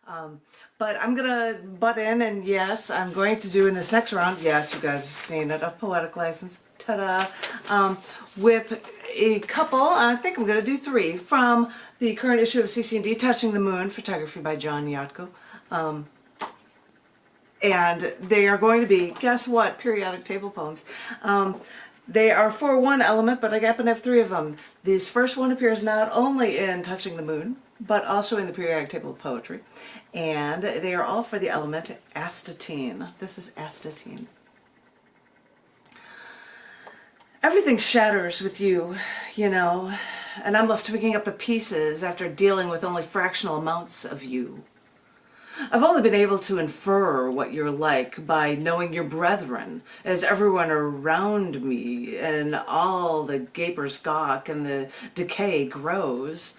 But I'm gonna butt in, and yes, I'm going to do in this next round, yes, you guys have seen it, a Poetic license, ta-da, with a couple, I think I'm gonna do 3, from the current issue of cc&d, Touching the Moon, photography by John Yatko. And they are going to be, guess what, periodic table poems. They are for one element, but I happen to have 3 of them. This first one appears not only in Touching the Moon, but also in the periodic table of poetry. And they are all for the element astatine. This is astatine. Everything shatters with you, you know, and I'm left picking up the pieces after dealing with only fractional amounts of you. I've only been able to infer what you're like by knowing your brethren, as everyone around me and all the gapers gawk and the decay grows.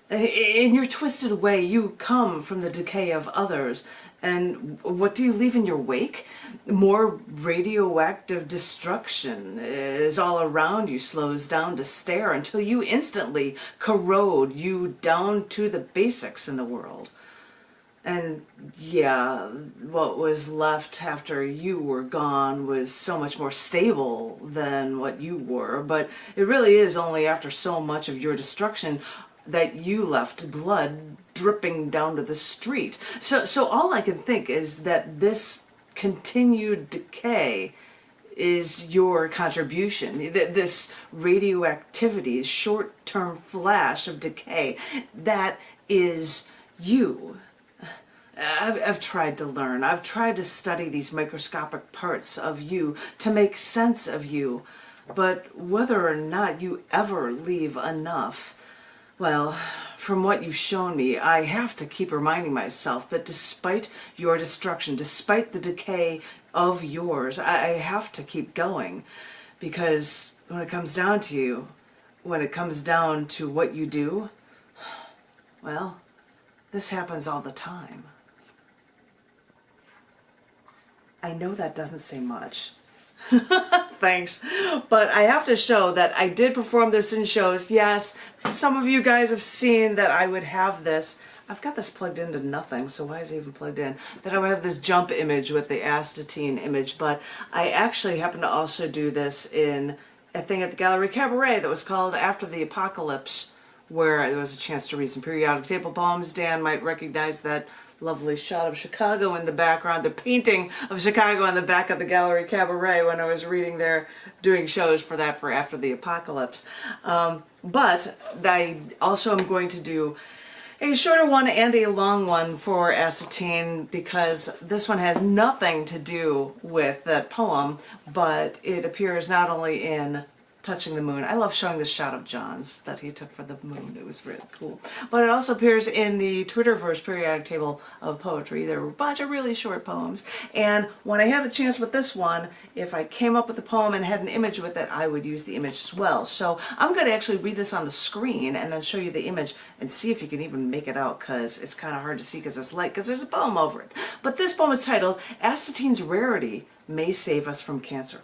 In your twisted way, you come from the decay of others, and what do you leave in your wake? More radioactive destruction as all around you slows down to stare until you instantly corrode you down to the basics in the world. And yeah, what was left after you were gone was so much more stable than what you were, but it really is only after so much of your destruction that you left blood dripping down to the street. So all I can think is that this continued decay is your contribution. This radioactivity, short-term flash of decay, that is you. I've tried to learn. I've tried to study these microscopic parts of you to make sense of you. But whether or not you ever leave enough, well, from what you've shown me, I have to keep reminding myself that despite your destruction, despite the decay of yours, I have to keep going. Because when it comes down to you, when it comes down to what you do, well, this happens all the time. I know that doesn't say much. Thanks. But I have to show that I did perform this in shows. Yes, some of you guys have seen that I would have this. I've got this plugged into nothing, so why is it even plugged in? That I would have this jump image with the astatine image, but I actually happen to also do this in a thing at the Gallery Cabaret that was called After the Apocalypse, where there was a chance to read some periodic table poems. Dan might recognize that lovely shot of Chicago in the background, the painting of Chicago on the back of the Gallery Cabaret when I was reading there, doing shows for that for After the Apocalypse. But I also am going to do a shorter one and a long one for astatine, because this one has nothing to do with that poem, but it appears not only in Touching the Moon. I love showing this shot of John's that he took for the moon. It was really cool. But it also appears in the Twitterverse periodic table of poetry. There were a bunch of really short poems. And when I had the chance with this one, if I came up with a poem and had an image with it, I would use the image as well. So I'm going to actually read this on the screen and then show you the image and see if you can even make it out, because it's kind of hard to see because it's light, because there's a poem over it. But this poem is titled, Astatine's Rarity May Save Us from Cancer.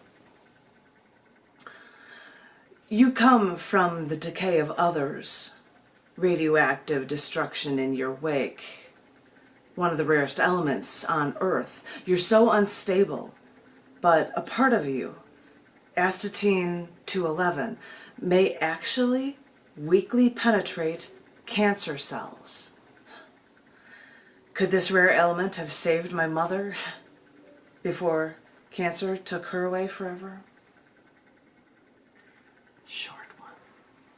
You come from the decay of others, radioactive destruction in your wake, one of the rarest elements on Earth. You're so unstable, but a part of you, astatine 211, may actually weakly penetrate cancer cells. Could this rare element have saved my mother before cancer took her away forever? Short one.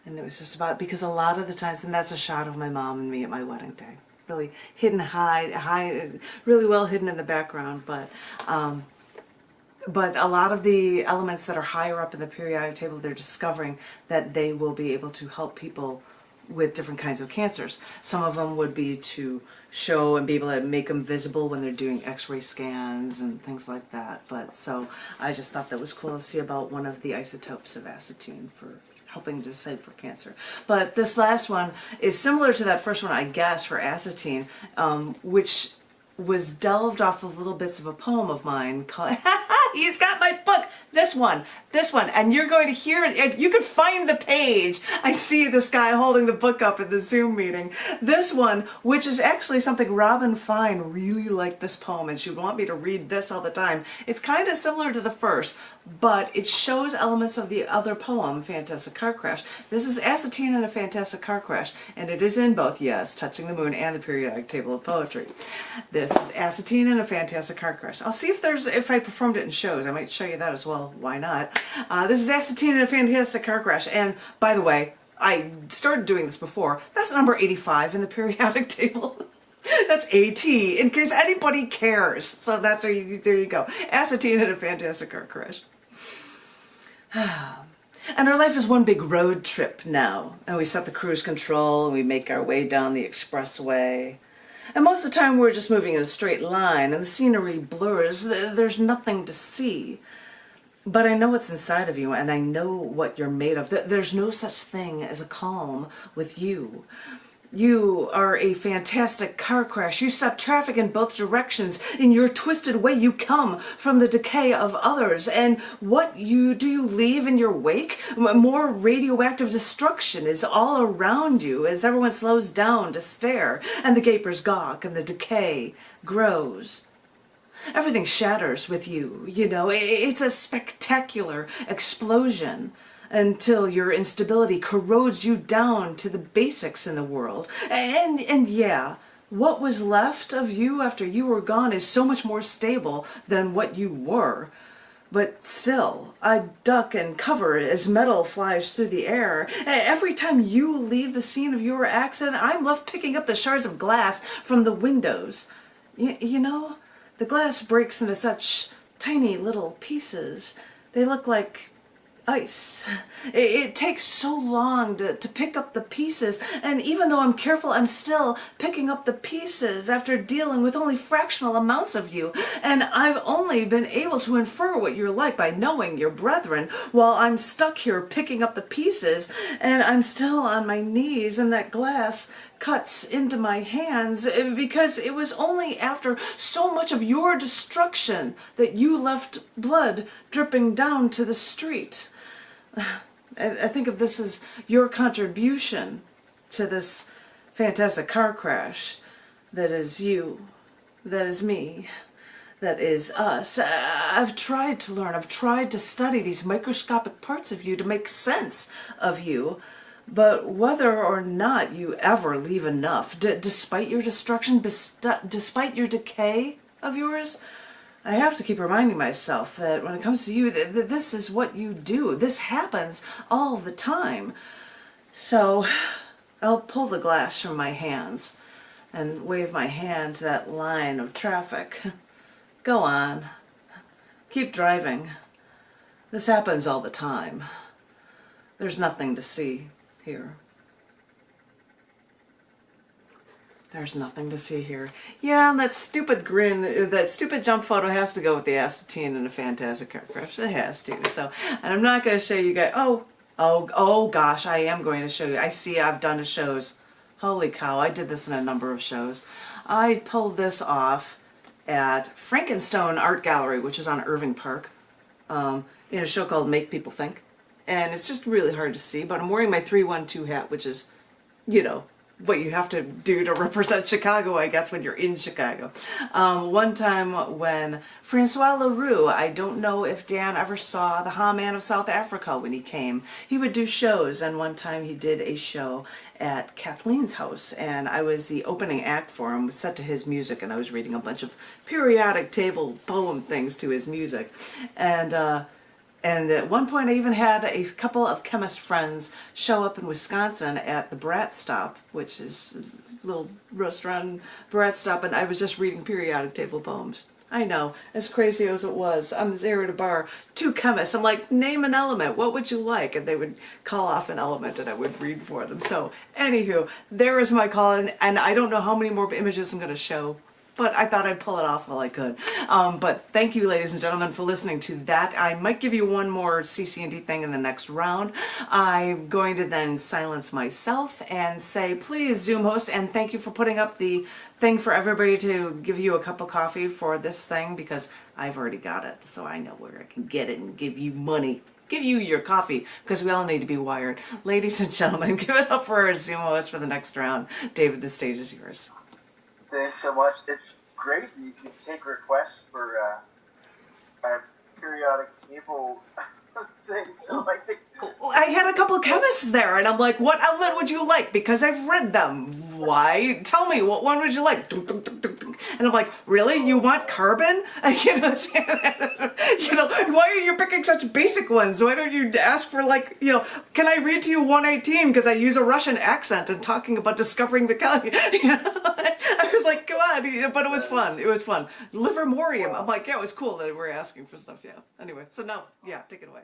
And it was just about, because a lot of the times, and that's a shot of my mom and me at my wedding day, really hidden high, really well hidden in the background, but a lot of the elements that are higher up in the periodic table, they're discovering that they will be able to help people with different kinds of cancers. Some of them would be to show and be able to make them visible when they're doing x-ray scans and things like that. But so I just thought that was cool to see about one of the isotopes of astatine for helping to decipher cancer. But this last one is similar to that first one, I guess, for astatine, which was delved off of little bits of a poem of mine called, he's got my book! This this one, and you're going to hear it. You could find the page. I see this guy holding the book up at the Zoom meeting. This one, which is actually something Robin Fine really liked this poem, and she would want me to read this all the time. It's kind of similar to the first, but it shows elements of the other poem, Fantastic Car Crash. This is Acetine in a Fantastic Car Crash, and it is in both, yes, Touching the Moon and the Periodic Table of Poetry. This is Acetine in a Fantastic Car Crash. I'll see if I performed it in shows. I might show you that as well. Why not? This is Acetine in a Fantastic Car Crash. And by the way, I started doing this before. That's number 85 in the periodic table. That's AT, in case anybody cares. So that's there you go. Acetine in a Fantastic Car Crash. And our life is one big road trip now. And we set the cruise control and we make our way down the expressway. And most of the time we're just moving in a straight line and the scenery blurs. There's nothing to see. But I know what's inside of you and I know what you're made of. There's no such thing as a calm with you. You are a fantastic car crash. You stop traffic in both directions. In your twisted way, you come from the decay of others. And what do you leave in your wake? More radioactive destruction is all around you as everyone slows down to stare. And the gapers gawk and the decay grows. Everything shatters with you, you know. It's a spectacular explosion. Until your instability corrodes you down to the basics in the world. And yeah, what was left of you after you were gone is so much more stable than what you were. But still, I duck and cover as metal flies through the air. Every time you leave the scene of your accident, I'm left picking up the shards of glass from the windows. You know, the glass breaks into such tiny little pieces. They look like ice. It takes so long to pick up the pieces, and even though I'm careful, I'm still picking up the pieces after dealing with only fractional amounts of you, and I've only been able to infer what you're like by knowing your brethren, while I'm stuck here picking up the pieces, and I'm still on my knees, and that glass cuts into my hands because it was only after so much of your destruction that you left blood dripping down to the street. I think of this as your contribution to this fantastic car crash that is you, that is me, that is us. I've tried to learn, I've tried to study these microscopic parts of you to make sense of you, but whether or not you ever leave enough, despite your destruction, despite your decay of yours, I have to keep reminding myself that when it comes to you, this is what you do. This happens all the time. So I'll pull the glass from my hands and wave my hand to that line of traffic. Go on. Keep driving. This happens all the time. There's nothing to see here. There's nothing to see here. Yeah, and that stupid grin, that stupid jump photo has to go with the Acetine and a Fantastic Car Crash. It has to. So, and I'm not going to show you guys. Oh gosh, I am going to show you. I see I've done shows. Holy cow, I did this in a number of shows. I pulled this off at Frankenstone Art Gallery, which is on Irving Park, in a show called Make People Think. And it's just really hard to see, but I'm wearing my 312 hat, which is, you know, what you have to do to represent Chicago, I guess, when you're in Chicago. One time when Francois Leroux, I don't know if Dan ever saw the Ha-Man of South Africa when he came. He would do shows, and one time he did a show at Kathleen's house, and I was the opening act for him, set to his music, and I was reading a bunch of periodic table poem things to his music. And at one point I even had a couple of chemist friends show up in Wisconsin at the Brat Stop, which is a little restaurant, Brat Stop, and I was just reading periodic table poems. I know, as crazy as it was, I'm there at a bar, two chemists, I'm like, name an element, what would you like? And they would call off an element and I would read for them. So, anywho, there is my call, and I don't know how many more images I'm going to show but I thought I'd pull it off while I could. But thank you, ladies and gentlemen, for listening to that. I might give you one more CC&D thing in the next round. I'm going to then silence myself and say, please, Zoom host, and thank you for putting up the thing for everybody to give you a cup of coffee for this thing, because I've already got it, so I know where I can get it and give you money. Give you your coffee, because we all need to be wired. Ladies and gentlemen, give it up for our Zoom host for the next round. David, the stage is yours. Thanks so much. It's great. You can take requests for a periodic table thing. So I think I had a couple of chemists there, and I'm like, what outlet would you like? Because I've read them. Why? Tell me, what one would you like? And I'm like, really? You want carbon? You know, why are you picking such basic ones? Why don't you ask for, like, you know, can I read to you 118 because I use a Russian accent and talking about discovering the colony? You know, I was like, come on, but it was fun. It was fun. Livermorium. I'm like, yeah, it was cool that we're asking for stuff. Yeah. Anyway, so now, yeah, take it away.